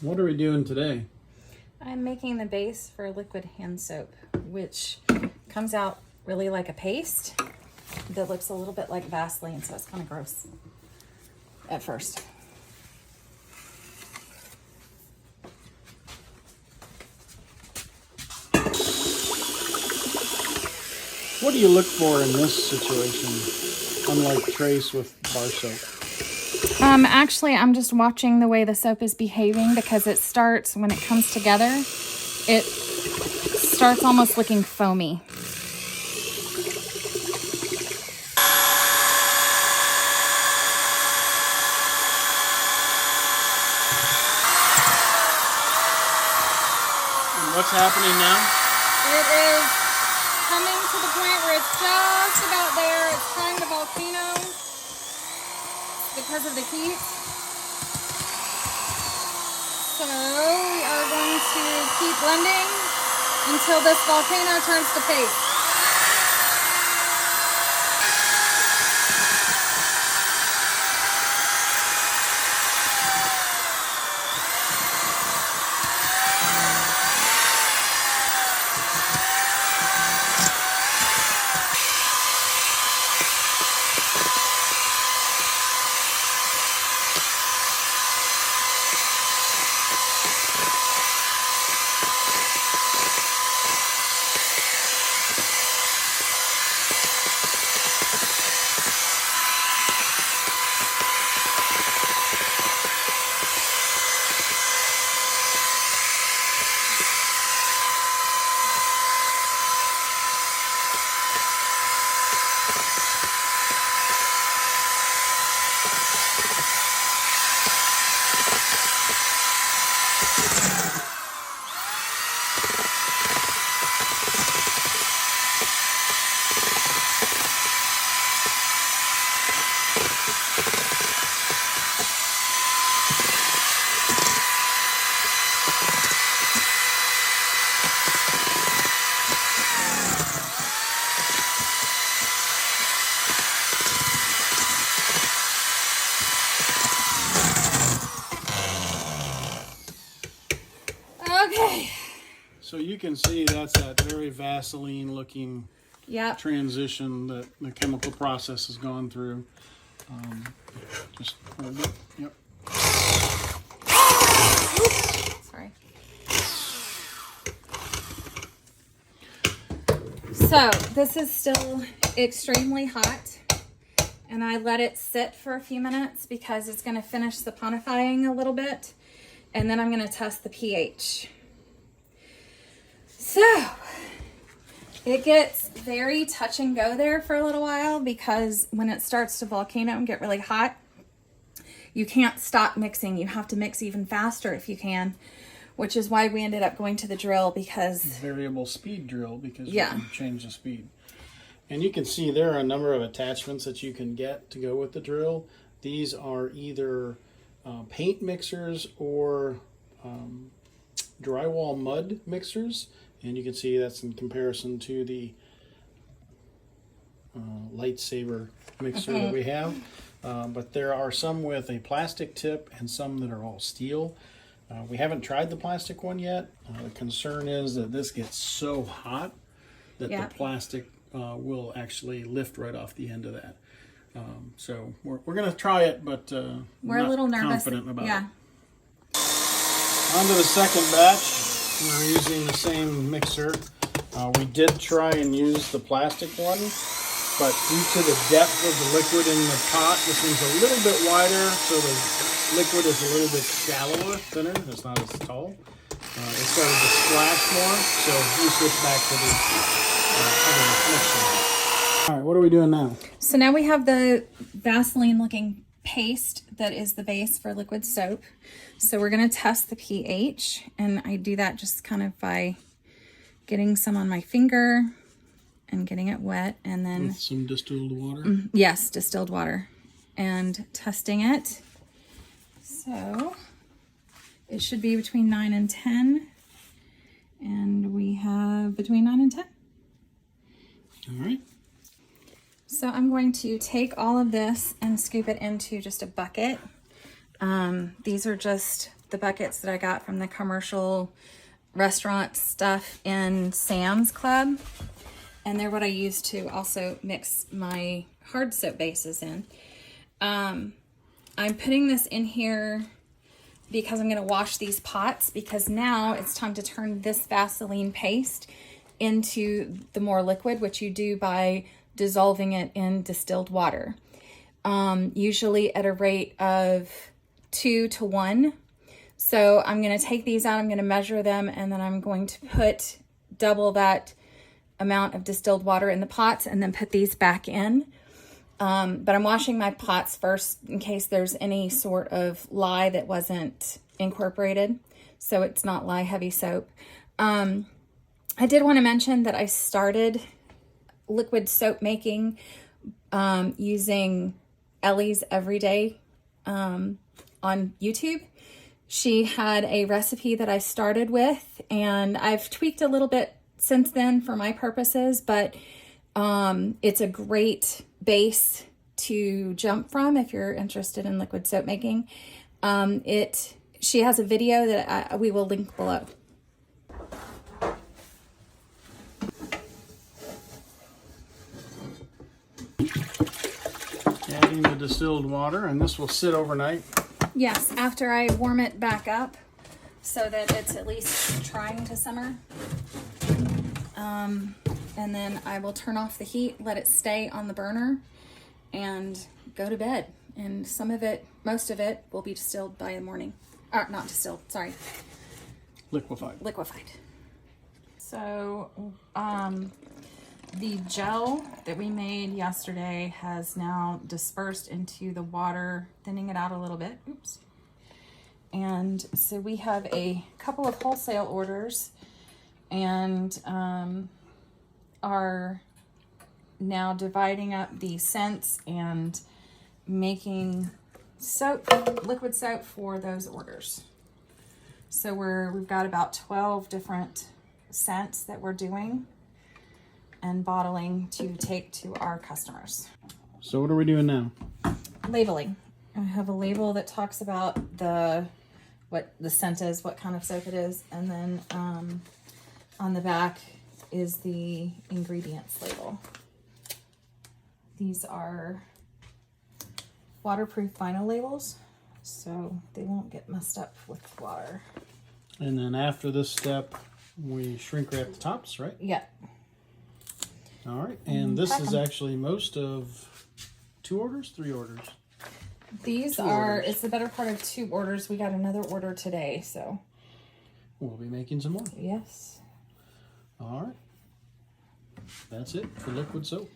What are we doing today? I'm making the base for liquid hand soap, which comes out really like a paste that looks a little bit like Vaseline, so it's kind of gross at first. What do you look for in this situation, unlike Trace with bar soap? Actually, I'm just watching the way the soap is behaving because it starts, when it comes together, it starts almost looking foamy. And what's happening now? It is coming to the point where it's just about there. It's trying to volcano because of the heat. So we are going to keep blending until this volcano turns to paste. Okay. So you can see that's that very Vaseline looking Yep. transition that the chemical process has gone through. Just hold it. Yep. Sorry. So this is still extremely hot, and I let it sit for a few minutes because it's going to finish saponifying a little bit, and then I'm going to test the pH. So it gets very touch and go there for a little while because when it starts to volcano and get really hot, you can't stop mixing. You have to mix even faster if you can, which is why we ended up going to the drill because... Variable speed drill because Yeah. you can change the speed. And you can see there are a number of attachments that you can get to go with the drill. These are either paint mixers or drywall mud mixers. And you can see that's in comparison to the lightsaber mixer that we have. But there are some with a plastic tip and some that are all steel. We haven't tried the plastic one yet. The concern is that this gets so hot that the plastic will actually lift right off the end of that. So we're going to try it, but we're a little nervous. Confident about it. On to the second batch. We're using the same mixer. We did try and use the plastic one, but due to the depth of the liquid in the pot, this one's a little bit wider, so the liquid is a little bit shallower, thinner. It's not as tall. It started to splash more, so we switched back to the other mixer. All right, what are we doing now? So now we have the Vaseline looking paste that is the base for liquid soap. So we're going to test the pH, and I do that just kind of by getting some on my finger and getting it wet, and then with some distilled water. Yes, distilled water, and testing it. So it should be between 9 and 10, and we have between 9 and 10. All right. So I'm going to take all of this and scoop it into just a bucket. These are just the buckets that I got from the commercial restaurant stuff in Sam's Club. And they're what I use to also mix my hard soap bases in. I'm putting this in here because I'm going to wash these pots, because now it's time to turn this Vaseline paste into the more liquid, which you do by dissolving it in distilled water. Usually at a rate of 2 to 1. So I'm going to take these out, I'm going to measure them, and then I'm going to put double that amount of distilled water in the pots and then put these back in. But I'm washing my pots first in case there's any sort of lye that wasn't incorporated, so it's not lye heavy soap. I did want to mention that I started liquid soap making using Ellie's Everyday on YouTube. She had a recipe that I started with, and I've tweaked a little bit since then for my purposes, but it's a great base to jump from if you're interested in liquid soap making. She has a video that we will link below. Adding the distilled water, and this will sit overnight. Yes, after I warm it back up so that it's at least trying to simmer. And then I will turn off the heat, let it stay on the burner, and go to bed. And some of it, most of it, will be distilled by the morning. Or not distilled, sorry. Liquefied. Liquefied. So, the gel that we made yesterday has now dispersed into the water, thinning it out a little bit. Oops. And so we have a couple of wholesale orders, and are now dividing up the scents and making soap, liquid soap for those orders. So we've got about 12 different scents that we're doing and bottling to take to our customers. So what are we doing now? Labeling. I have a label that talks about what the scent is, what kind of soap it is, and then on the back is the ingredients label. These are waterproof vinyl labels, so they won't get messed up with water. And then after this step, we shrink wrap the tops, right? Yeah. All right, and this is actually most of 2 orders, 3 orders? These it's the better part of 2 orders. We got another order today, so. We'll be making some more. Yes. All right. That's it for liquid soap.